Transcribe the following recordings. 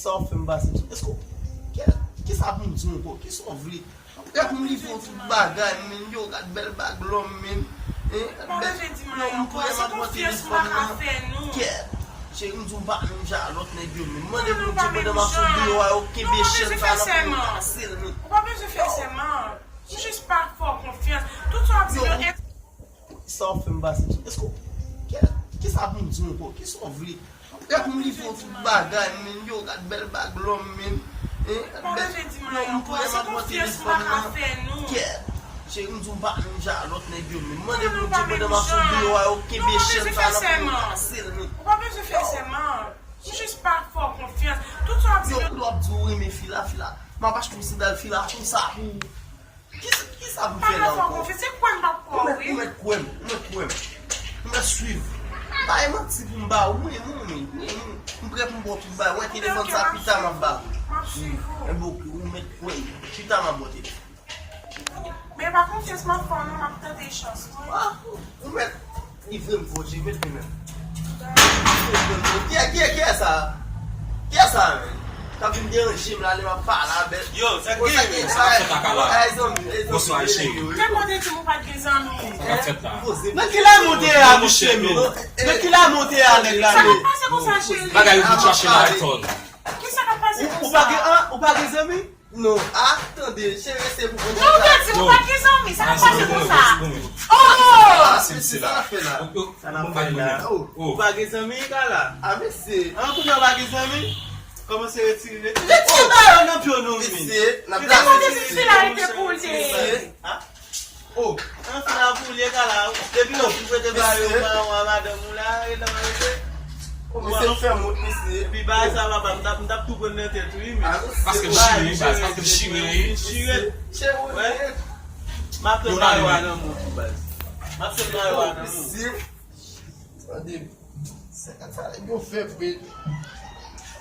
Só filme bastante. Que sabe um zoom, pô? Que só vli. É um livro de bagagem, men. Yo, gat bel bag lom, men. Não, gente, mas você confia se uma café, não? Que é? Chega um zoom ba men jalot ne diyo, men. Mande Não, pou pas ti pou de même ma sou genre. biyo a yo kebe Não, chen mas sa você la fait pou seulement. kasil, men. On va pas se faire seulement. Je juste pas fort confiance. Tout ça, c'est Só filme bastante. Que sabe um zoom, pô? Que só vli. É um livro de bagagem, men. Yo, gat bel bag lom, men. Não, gente, mas você confia se uma café, não? Que é? Chega um zoom ba men jalot ne diyo, men. Mande Não, pou pas ti pou de même ma sou genre. biyo a yo Não, kebe mas chen você sa fait la pou seulement. kasil, men. On va pas se faire seulement. Je juste pas fort confiance. Tout ça, Yo, c'est do ap di ou reme fila. Ma pa chkou si dal fila kon sa pou. Ki sa pou pas fè la fort ou? confiance. C'est quoi le rapport, oui? Mwen kwen. Mwen suiv. Ba e man ti pou mba ou mwen. Mwen prep mwen bote mba. Mwen telefon sa pita mwen ba. Mwen boku ou mwen kwen. Pita mwen bote. Mais par contre, c'est ma femme, on a peut-être des chances. Mwen ivre mwen fote. Mwen kwen men. Ki e sa? Ki e sa men? Kap yon deranjim la li mwen pala bel. Yo, sa Ou sa gen sa e? Bonsoir, chérie. Mais quand tu m'as pas des amis, Mwen ki la monte a mouche men? Mwen ki la monte a neg la ça men? va passer comme ça, chérie. Bagay ou chache la ton. Qu'est-ce que ça va passer comme Ou ça? pa ge zami? Non. Attende, chere se pou Non, regarde, c'est pas des amis, ça va passer comme ça. Oh! C'est là. Sa nan fay la. Ou pa ge zami ka la? A me se. An kou nan pa ge zami? Koman se retire? Retire ba yon nan pyo nou men? Se. Na C'est place mon difficile à être pour lui. Oh, an fi nan pou liye ka la? Depi nou pou fwete ba yon ba ou a madam ou la, e nan rete? Mwen se fè mout mese. Epi ba sa va ba mdap tou kon nan tetou yi men? Parce que chire. Chire. Che ou Ouais. Ma ple ba yon nan mou pou baz. Ma ple ba yon nan mou. mese. Ade. Se katale yo fè bel.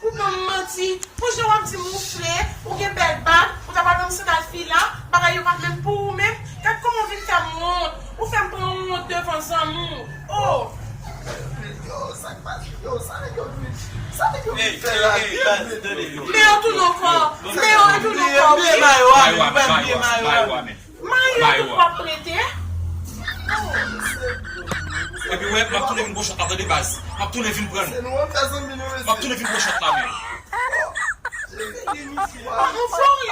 Ou pas mentir, pour jouer un petit mouflé, ou gen belle bague, ou t'as pas dansé dans le fil là, pareil, ou pas même pour vous même. Comment vous faire monte, ou faire prendre monte devant ça, oh! Yo, sa passe. Yo, sa ne yo vit. Sa ne yo vit fè la. Mais en tout nos corps, mais en tout nos corps, oui. Mario, tu pas prêter? E pi wè, map toune vin bo chot la de baz. Map toune vin pren. Se nou an kazan mi nou mese. Map toune vin bo chot la men. Mon frère,